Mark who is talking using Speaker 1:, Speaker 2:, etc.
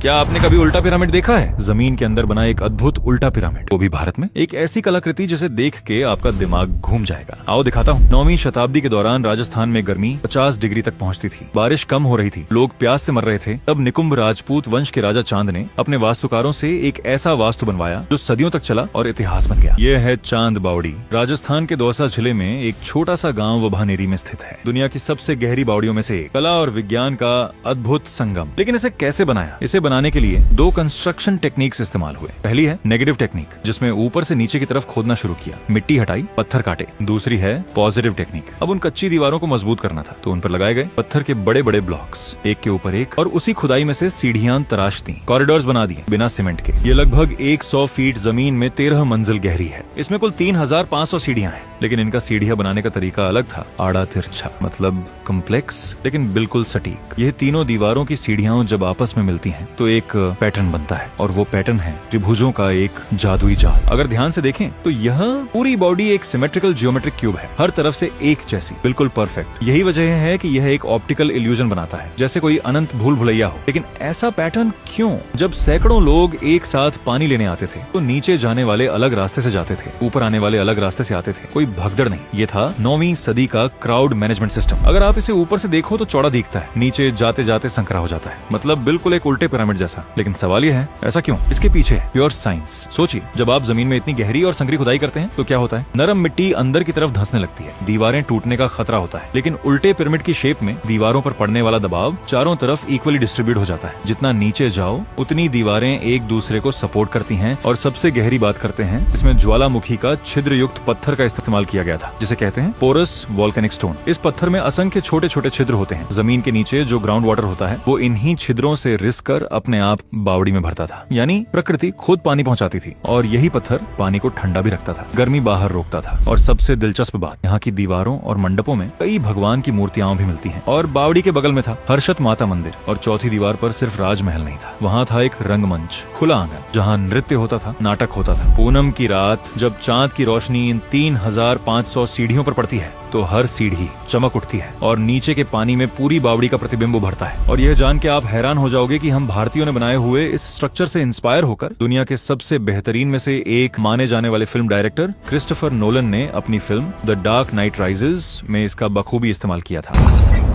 Speaker 1: क्या आपने कभी उल्टा पिरामिड देखा है? जमीन के अंदर बना एक अद्भुत उल्टा पिरामिड, वो भी भारत में। एक ऐसी कलाकृति जिसे देख के आपका दिमाग घूम जाएगा। आओ दिखाता हूँ। 9वीं शताब्दी के दौरान राजस्थान में गर्मी 50 डिग्री तक पहुँचती थी, बारिश कम हो रही थी, लोग प्यास से मर रहे थे। तब निकुंभ राजपूत वंश के राजा चांद ने अपने वास्तुकारों से एक ऐसा वास्तु बनवाया जो सदियों तक चला और इतिहास बन गया। यह है चांद बावड़ी। राजस्थान के दौसा जिले में एक छोटा सा गाँव वभानेरी में स्थित है। दुनिया की सबसे गहरी बावड़ियों में से एक, कला और विज्ञान का अद्भुत संगम। लेकिन इसे कैसे बनाया? इसे बनाने के लिए दो कंस्ट्रक्शन टेक्निक्स इस्तेमाल हुए। पहली है नेगेटिव टेक्निक, जिसमें ऊपर से नीचे की तरफ खोदना शुरू किया, मिट्टी हटाई, पत्थर काटे। दूसरी है पॉजिटिव टेक्निक। अब उन कच्ची दीवारों को मजबूत करना था, तो उन पर लगाए गए पत्थर के बड़े बड़े ब्लॉक्स, एक के ऊपर एक, और उसी खुदाई में से सीढ़ियां तराश दी, कॉरिडोर्स बना दिए बिना सीमेंट के। ये लगभग 100 फीट जमीन में 13 मंजिल गहरी है। इसमें कुल 3500 सीढ़ियां हैं, लेकिन इनका सीढ़ियां बनाने का तरीका अलग था। आड़ा तिरछा, मतलब कॉम्प्लेक्स लेकिन बिल्कुल सटीक। यह तीनों दीवारों की सीढ़ियां जब आपस में मिलती हैं तो एक पैटर्न बनता है, और वो पैटर्न है त्रिभुजों का एक जादुई जाल। अगर ध्यान से देखें तो यह पूरी बॉडी एक सिमेट्रिकल जियोमेट्रिक क्यूब है, हर तरफ से एक जैसी, बिल्कुल परफेक्ट। यही वजह है कि यह एक ऑप्टिकल इल्यूजन बनाता है, जैसे कोई अनंत भूल भुलैया हो। लेकिन ऐसा पैटर्न क्यों? जब सैकड़ों लोग एक साथ पानी लेने आते थे तो नीचे जाने वाले अलग रास्ते से जाते थे, ऊपर आने वाले अलग रास्ते से आते थे। कोई भगदड़ नहीं। ये था 9वीं सदी का क्राउड मैनेजमेंट सिस्टम। अगर आप इसे ऊपर से देखो तो चौड़ा दिखता है, नीचे जाते जाते संकरा हो जाता है, मतलब बिल्कुल एक उल्टे पिरामिड जैसा। लेकिन सवाल यह है, ऐसा क्यों? इसके पीछे है प्योर साइंस। सोचिए, जब आप जमीन में इतनी गहरी और संकरी खुदाई करते हैं तो क्या होता है? नरम मिट्टी अंदर की तरफ धंसने लगती है, दीवारें टूटने का खतरा होता है। लेकिन उल्टे पिरामिड की शेप में दीवारों पर पड़ने वाला दबाव चारों तरफ इक्वली डिस्ट्रीब्यूट हो जाता है। जितना नीचे जाओ उतनी दीवारें एक दूसरे को सपोर्ट करती हैं। और सबसे गहरी बात करते हैं, इसमें ज्वालामुखी का छिद्र युक्त पत्थर का इस्तेमाल किया गया था, जिसे कहते हैं पोरस वोल्केनिक स्टोन। इस पत्थर में असंख्य छोटे छोटे छिद्र होते हैं। जमीन के नीचे जो ग्राउंड वाटर होता है वो इन्हीं छिद्रों से रिस कर अपने आप बावड़ी में भरता था, यानी प्रकृति खुद पानी पहुंचाती थी। और यही पत्थर पानी को ठंडा भी रखता था, गर्मी बाहर रोकता था। और सबसे दिलचस्प बात, यहाँ की दीवारों और मंडपों में कई भगवान की मूर्तियां भी मिलती हैं। और बावड़ी के बगल में था हर्षत माता मंदिर, और चौथी दीवार पर सिर्फ राजमहल नहीं था, वहाँ था एक रंगमंच, खुला आंगन, जहाँ नृत्य होता था, नाटक होता था। पूनम की रात जब चांद की रोशनी इन 3500 सीढ़ियों पर पड़ती है तो हर सीढ़ी चमक उठती है और नीचे के पानी में पूरी बावड़ी का प्रतिबिंब उभरता है। और यह जान के आप हैरान हो जाओगे कि हम भारतीयों ने बनाए हुए इस स्ट्रक्चर से इंस्पायर होकर दुनिया के सबसे बेहतरीन में से एक माने जाने वाले फिल्म डायरेक्टर क्रिस्टोफर नोलन ने अपनी film the dark night rises में इसका बखूबी इस्तेमाल किया था।